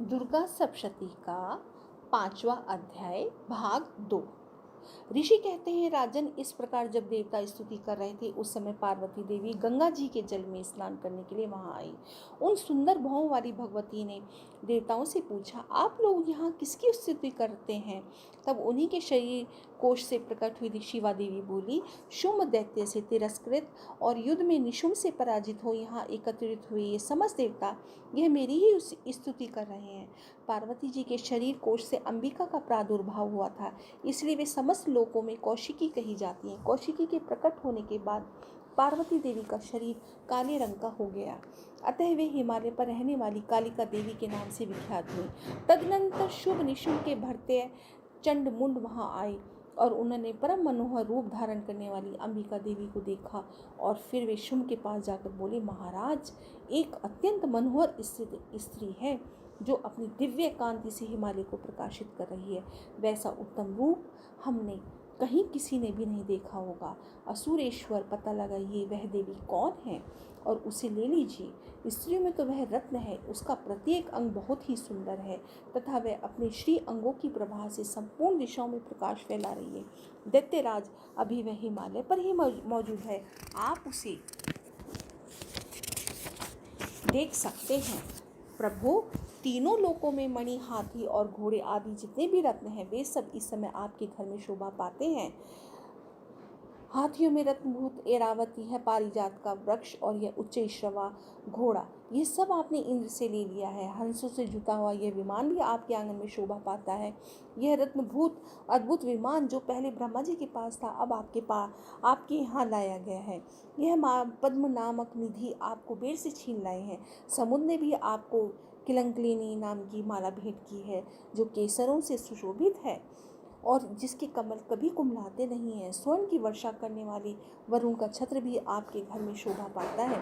दुर्गा सप्तशती का 5वां अध्याय भाग 2। ऋषि कहते हैं, राजन, इस प्रकार जब देवता स्तुति कर रहे थे उस समय पार्वती देवी गंगा जी के जल में स्नान करने के लिए वहां आई। उन सुंदर भौं वाली भगवती ने देवताओं से पूछा, आप लोग यहाँ किसकी स्तुति करते हैं? तब उन्हीं के शरीर कोश से प्रकट हुई शिवा देवी बोली, शुम्भ दैत्य से तिरस्कृत और युद्ध में निशुम्भ से पराजित हो यहाँ एकत्रित हुए ये समस्त देवता यह मेरी ही स्तुति कर रहे हैं। पार्वती जी के शरीर कोश से अंबिका का प्रादुर्भाव हुआ था, इसलिए वे समस्त लोकों में कौशिकी कही जाती हैं। कौशिकी के प्रकट होने के बाद पार्वती देवी का शरीर काले रंग का हो गया, अतः वे हिमालय पर रहने वाली कालिका देवी के नाम से विख्यात हुई। तदनंतर शुभ निशुम्भ के भरते चंड मुंड वहां आए और उन्होंने परम मनोहर रूप धारण करने वाली अंबिका देवी को देखा और फिर वे शुम्भ के पास जाकर बोले, महाराज, एक अत्यंत मनोहर स्त्री है जो अपनी दिव्य कांति से हिमालय को प्रकाशित कर रही है। वैसा उत्तम रूप हमने कहीं किसी ने भी नहीं देखा होगा। असुरेश्वर, पता लगाइए वह देवी कौन है और उसे ले लीजिए। स्त्रियों में तो वह रत्न है, उसका प्रत्येक अंग बहुत ही सुंदर है तथा वह अपने श्री अंगों की प्रभा से संपूर्ण दिशाओं में प्रकाश फैला रही है। दैत्यराज, अभी वह हिमालय पर ही मौजूद है, आप उसे देख सकते हैं। प्रभु, तीनों लोकों में मणि, हाथी और घोड़े आदि जितने भी रत्न हैं वे सब इस समय आपके घर में शोभा पाते हैं। हाथियों में रत्नभूत ऐरावती है, पारिजात का वृक्ष और यह उच्चैश्रवा घोड़ा, ये सब आपने इंद्र से ले लिया है। हंसों से जुता हुआ यह विमान भी आपके आंगन में शोभा पाता है। यह रत्नभूत अद्भुत विमान जो पहले ब्रह्मा जी के पास था अब आपके यहाँ लाया गया है। यह पद्म नामक निधि आप कुबेर से छीन लाए हैं। समुद्र ने भी आपको किलंकलिनी नाम की माला भेंट की है जो केसरों से सुशोभित है और जिसके कमल कभी कुम्हलाते नहीं हैं। स्वर्ण की वर्षा करने वाली वरुण का छत्र भी आपके घर में शोभा पाता है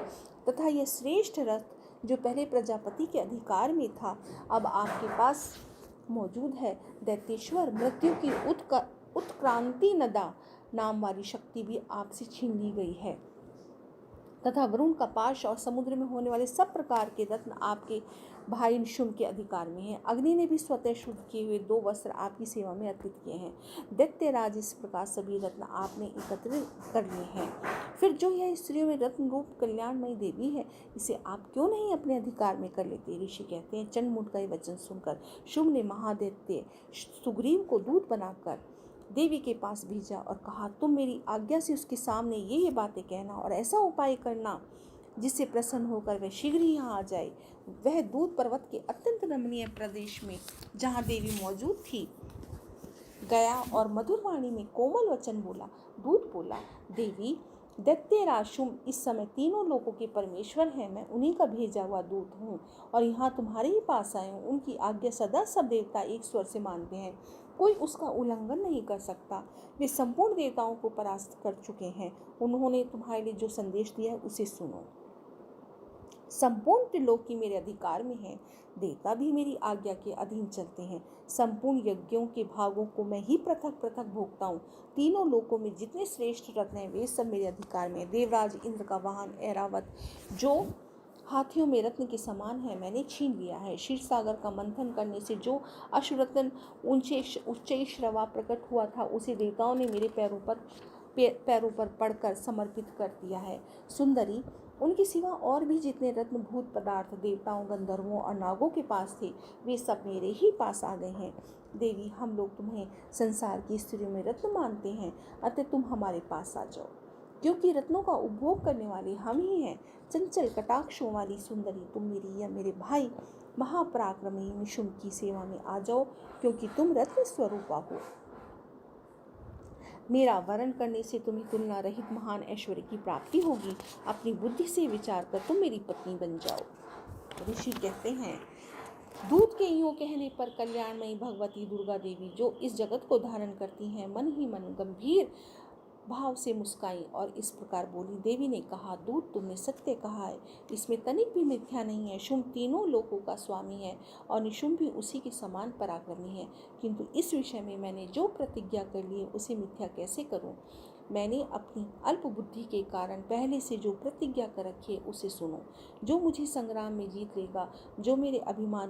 तथा यह श्रेष्ठ रथ जो पहले प्रजापति के अधिकार में था अब आपके पास मौजूद है। दैत्येश्वर, मृत्यु की उत्क्रांति नदा नाम वाली शक्ति भी आपसे छीन ली गई है तथा वरुण का पाश और समुद्र में होने वाले सब प्रकार के रत्न आपके भाई शुम्भ के अधिकार में हैं। अग्नि ने भी स्वतः शुद्ध किए हुए 2 वस्त्र आपकी सेवा में अर्पित किए हैं। दैत्यराज, इस प्रकार सभी रत्न आपने एकत्रित कर लिए हैं। फिर जो यह स्त्रियों में रत्न रूप कल्याणमयी देवी है इसे आप क्यों नहीं अपने अधिकार में कर लेते? ऋषि कहते हैं, चंडमुंड का यह वचन सुनकर शुम्भ ने महादैत्य सुग्रीव को दूत बनाकर देवी के पास भेजा और कहा, तुम मेरी आज्ञा से उसके सामने ये बातें कहना और ऐसा उपाय करना जिससे प्रसन्न होकर वह शीघ्र ही यहाँ आ जाए। वह दूत पर्वत के अत्यंत रमणीय प्रदेश में जहाँ देवी मौजूद थी गया और मधुर वाणी में कोमल वचन बोला। दूत बोला, देवी, दैत्यराज शुम्भ इस समय तीनों लोकों के परमेश्वर हैं। मैं उन्हीं का भेजा हुआ दूत हूँ और यहाँ तुम्हारे ही पास आए हूँ। उनकी आज्ञा सदा सब देवता एक स्वर से मानते हैं, कोई उसका उल्लंघन नहीं कर सकता। वे संपूर्ण देवताओं को परास्त कर चुके हैं। उन्होंने तुम्हारे लिए जो संदेश दिया है उसे सुनो। संपूर्ण त्रिलोकी मेरे अधिकार में है, देवता भी मेरी आज्ञा के अधीन चलते हैं। संपूर्ण यज्ञों के भागों को मैं ही पृथक पृथक भोगता हूँ। तीनों लोकों में जितने श्रेष्ठ रत्न हैं वे सब मेरे अधिकार में है। देवराज इंद्र का वाहन ऐरावत जो हाथियों में रत्न के समान है मैंने छीन लिया है। क्षीर सागर का मंथन करने से जो अश्वरत्न उच्चैश्रवा प्रकट हुआ था उसे देवताओं ने मेरे पैरों पर पड़कर समर्पित कर दिया है। सुंदरी, उनके सिवा और भी जितने रत्नभूत पदार्थ देवताओं, गंधर्वों और नागों के पास थे वे सब मेरे ही पास आ गए हैं। देवी, हम लोग तुम्हें संसार की स्त्रियों में रत्न मानते हैं, अतः तुम हमारे पास आ जाओ, क्योंकि रत्नों का उपभोग करने वाले हम ही हैं। चंचल कटाक्षों वाली सुंदरी, तुम मेरी या मेरे भाई महापराक्रमी निशुम्भ की सेवा में आ जाओ, क्योंकि तुम रत्न स्वरूपा हो। मेरा वरण करने से तुम्हें तुलना रहित महान ऐश्वर्य की प्राप्ति होगी। अपनी बुद्धि से विचार कर तुम मेरी पत्नी बन जाओ। ऋषि कहते हैं, दूत के यूं कहने पर कल्याणमयी भगवती दुर्गा देवी जो इस जगत को धारण करती हैं मन ही मन गंभीर भाव से मुस्काई और इस प्रकार बोली। देवी ने कहा, दूत, तुमने सत्य कहा है, इसमें तनिक भी मिथ्या नहीं है। शुम्भ तीनों लोकों का स्वामी है और निशुम्भ भी उसी के समान पराक्रमी है, किंतु इस विषय में मैंने जो प्रतिज्ञा कर ली है उसे मिथ्या कैसे करूं? मैंने अपनी अल्प बुद्धि के कारण पहले से जो प्रतिज्ञा कर रखी है उसे सुनो। जो मुझे संग्राम में जीत लेगा, जो मेरे अभिमान